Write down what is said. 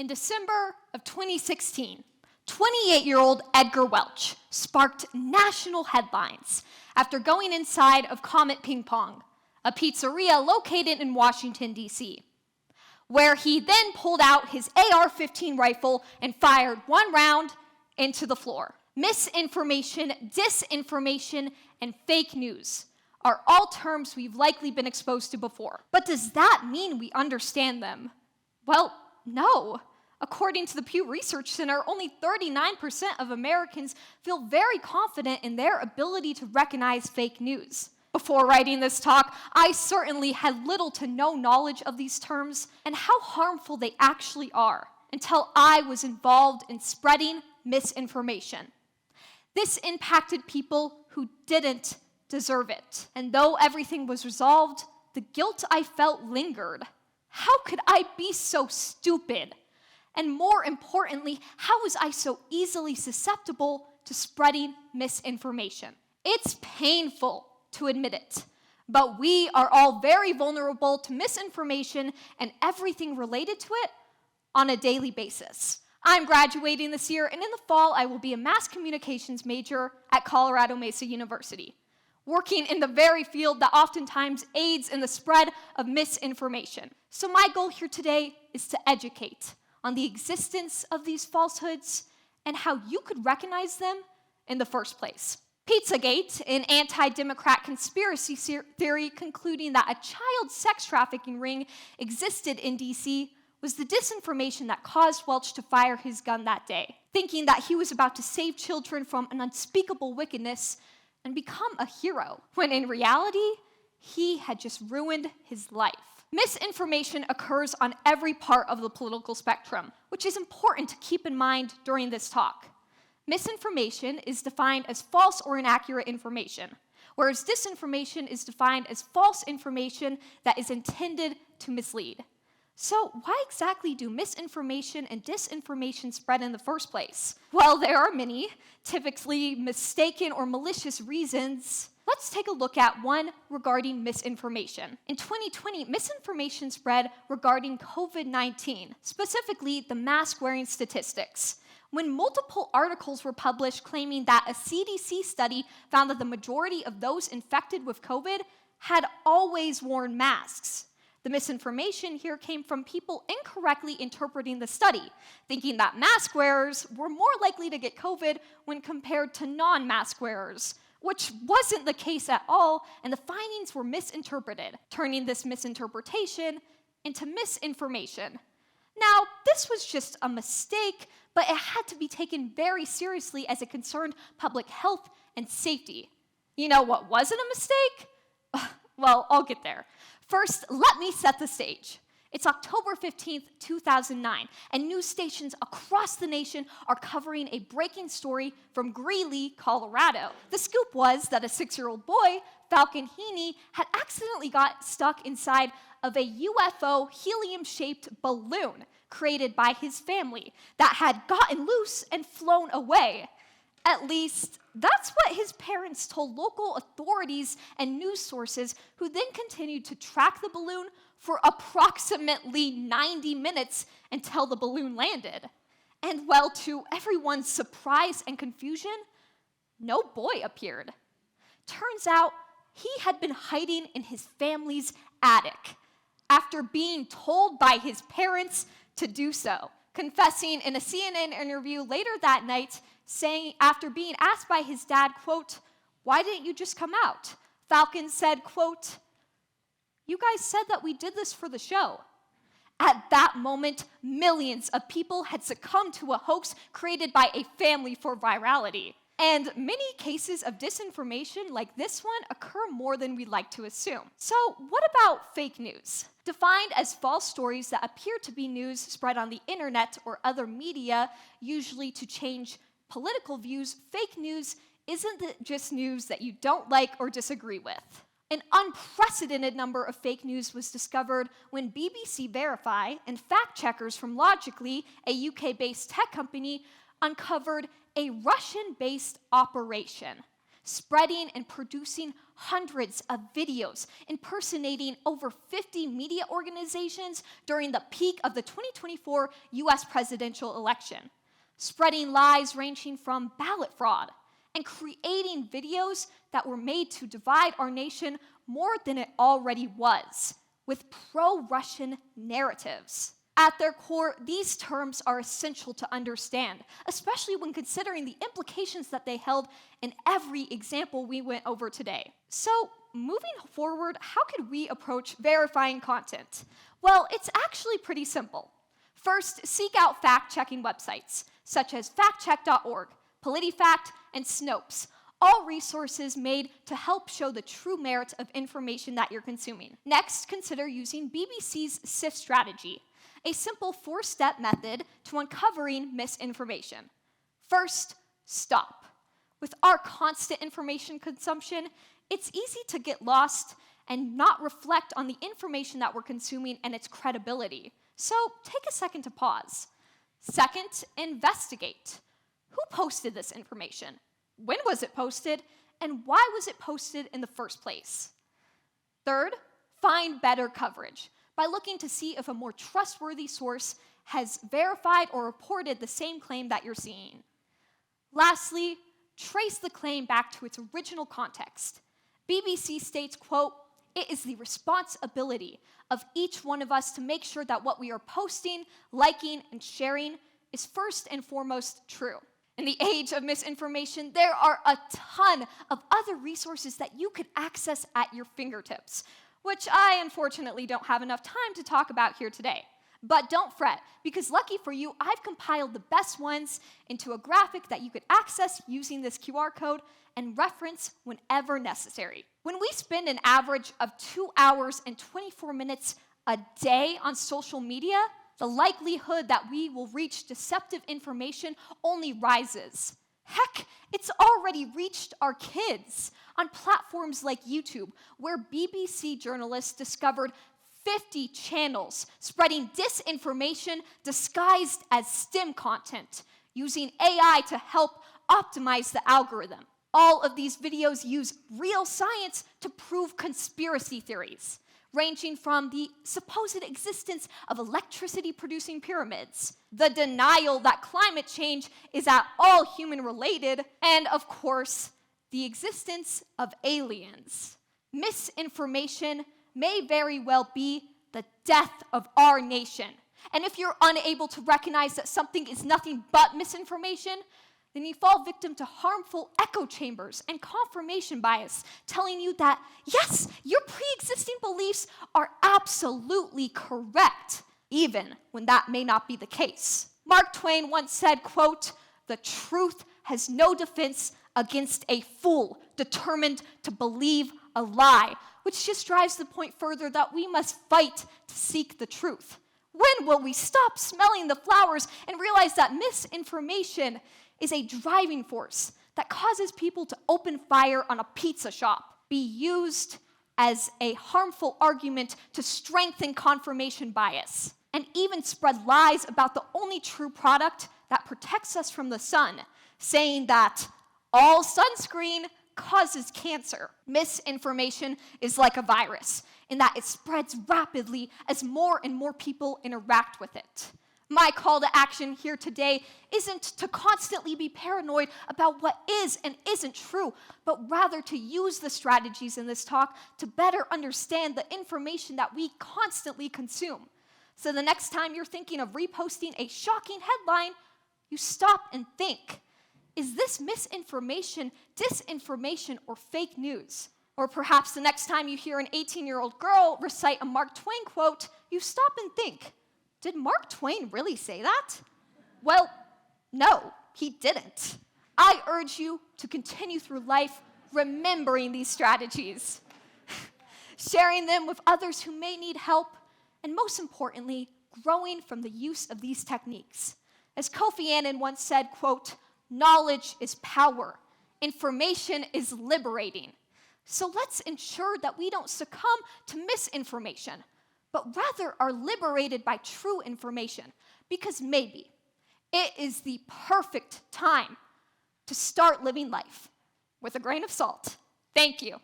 In December of 2016, 28-year-old Edgar Welch sparked national headlines after going inside of Comet Ping Pong, a pizzeria located in Washington, D.C., where he then pulled out his AR-15 rifle and fired one round into the floor. Misinformation, disinformation, and fake news are all terms we've likely been exposed to before. But does that mean we understand them? Well, no. According to the Pew Research Center, only 39% of Americans feel very confident in their ability to recognize fake news. Before writing this talk, I certainly had little to no knowledge of these terms and how harmful they actually are until I was involved in spreading misinformation. This impacted people who didn't deserve it. And though everything was resolved, the guilt I felt lingered. How could I be so stupid? And more importantly, how was I so easily susceptible to spreading misinformation? It's painful to admit it, but we are all very vulnerable to misinformation and everything related to it on a daily basis. I'm graduating this year, and in the fall, I will be a mass communications major at Colorado Mesa University, working in the very field that oftentimes aids in the spread of misinformation. So my goal here today is to educate on the existence of these falsehoods and how you could recognize them in the first place. Pizzagate, an anti-democrat conspiracy theory concluding that a child sex trafficking ring existed in D.C., was the disinformation that caused Welch to fire his gun that day, thinking that he was about to save children from an unspeakable wickedness and become a hero, when in reality, he had just ruined his life. Misinformation occurs on every part of the political spectrum, which is important to keep in mind during this talk. Misinformation is defined as false or inaccurate information, whereas disinformation is defined as false information that is intended to mislead. So why exactly do misinformation and disinformation spread in the first place? Well, there are many, typically mistaken or malicious reasons. Let's take a look at one regarding misinformation. In 2020, misinformation spread regarding COVID-19, specifically the mask-wearing statistics, when multiple articles were published claiming that a CDC study found that the majority of those infected with COVID had always worn masks. The misinformation here came from people incorrectly interpreting the study, thinking that mask wearers were more likely to get COVID when compared to non-mask wearers, which wasn't the case at all, and the findings were misinterpreted, turning this misinterpretation into misinformation. Now, this was just a mistake, but it had to be taken very seriously as it concerned public health and safety. You know what wasn't a mistake? Well, I'll get there. First, let me set the stage. It's October 15th, 2009, and news stations across the nation are covering a breaking story from Greeley, Colorado. The scoop was that a 6-year-old boy, Falcon Heaney, had accidentally got stuck inside of a UFO helium-shaped balloon created by his family that had gotten loose and flown away. At least, that's what his parents told local authorities and news sources, who then continued to track the balloon for approximately 90 minutes until the balloon landed. And well, to everyone's surprise and confusion, no boy appeared. Turns out, he had been hiding in his family's attic after being told by his parents to do so, confessing in a CNN interview later that night, saying after being asked by his dad, quote, "Why didn't you just come out?" Falcon said, quote, "You guys said that we did this for the show." At that moment, millions of people had succumbed to a hoax created by a family for virality. And many cases of disinformation like this one occur more than we'd like to assume. So what about fake news? Defined as false stories that appear to be news spread on the internet or other media, usually to change political views, fake news isn't just news that you don't like or disagree with. An unprecedented number of fake news was discovered when BBC Verify and fact-checkers from Logically, a UK-based tech company, uncovered a Russian-based operation, spreading and producing hundreds of videos impersonating over 50 media organizations during the peak of the 2024 US presidential election, spreading lies ranging from ballot fraud and creating videos that were made to divide our nation more than it already was, with pro-Russian narratives. At their core, these terms are essential to understand, especially when considering the implications that they held in every example we went over today. So, moving forward, how could we approach verifying content? Well, it's actually pretty simple. First, seek out fact-checking websites, such as factcheck.org, PolitiFact, and Snopes, all resources made to help show the true merit of information that you're consuming. Next, consider using BBC's SIFT strategy, a simple 4-step method to uncovering misinformation. First, stop. With our constant information consumption, it's easy to get lost and not reflect on the information that we're consuming and its credibility. So take a second to pause. Second, investigate. Who posted this information? When was it posted? And why was it posted in the first place? Third, find better coverage by looking to see if a more trustworthy source has verified or reported the same claim that you're seeing. Lastly, trace the claim back to its original context. BBC states, quote, "It is the responsibility of each one of us to make sure that what we are posting, liking, and sharing is first and foremost true." In the age of misinformation, there are a ton of other resources that you could access at your fingertips, which I unfortunately don't have enough time to talk about here today. But don't fret, because lucky for you, I've compiled the best ones into a graphic that you could access using this QR code and reference whenever necessary. When we spend an average of 2 hours and 24 minutes a day on social media, the likelihood that we will reach deceptive information only rises. Heck, it's already reached our kids on platforms like YouTube, where BBC journalists discovered 50 channels spreading disinformation disguised as STEM content, using AI to help optimize the algorithm. All of these videos use real science to prove conspiracy theories, ranging from the supposed existence of electricity-producing pyramids, the denial that climate change is at all human-related, and of course, the existence of aliens. Misinformation may very well be the death of our nation. And if you're unable to recognize that something is nothing but misinformation, then you fall victim to harmful echo chambers and confirmation bias, telling you that, yes, your pre-existing beliefs are absolutely correct, even when that may not be the case. Mark Twain once said, quote, "The truth has no defense against a fool determined to believe a lie," which just drives the point further that we must fight to seek the truth. When will we stop smelling the flowers and realize that misinformation is a driving force that causes people to open fire on a pizza shop, be used as a harmful argument to strengthen confirmation bias, and even spread lies about the only true product that protects us from the sun, saying that all sunscreen causes cancer? Misinformation is like a virus in that it spreads rapidly as more and more people interact with it. My call to action here today isn't to constantly be paranoid about what is and isn't true, but rather to use the strategies in this talk to better understand the information that we constantly consume. So the next time you're thinking of reposting a shocking headline, you stop and think, is this misinformation, disinformation, or fake news? Or perhaps the next time you hear an 18-year-old girl recite a Mark Twain quote, you stop and think, did Mark Twain really say that? Well, no, he didn't. I urge you to continue through life remembering these strategies, sharing them with others who may need help, and most importantly, growing from the use of these techniques. As Kofi Annan once said, quote, "Knowledge is power. Information is liberating." So let's ensure that we don't succumb to misinformation, but rather are liberated by true information, because maybe it is the perfect time to start living life with a grain of salt. Thank you.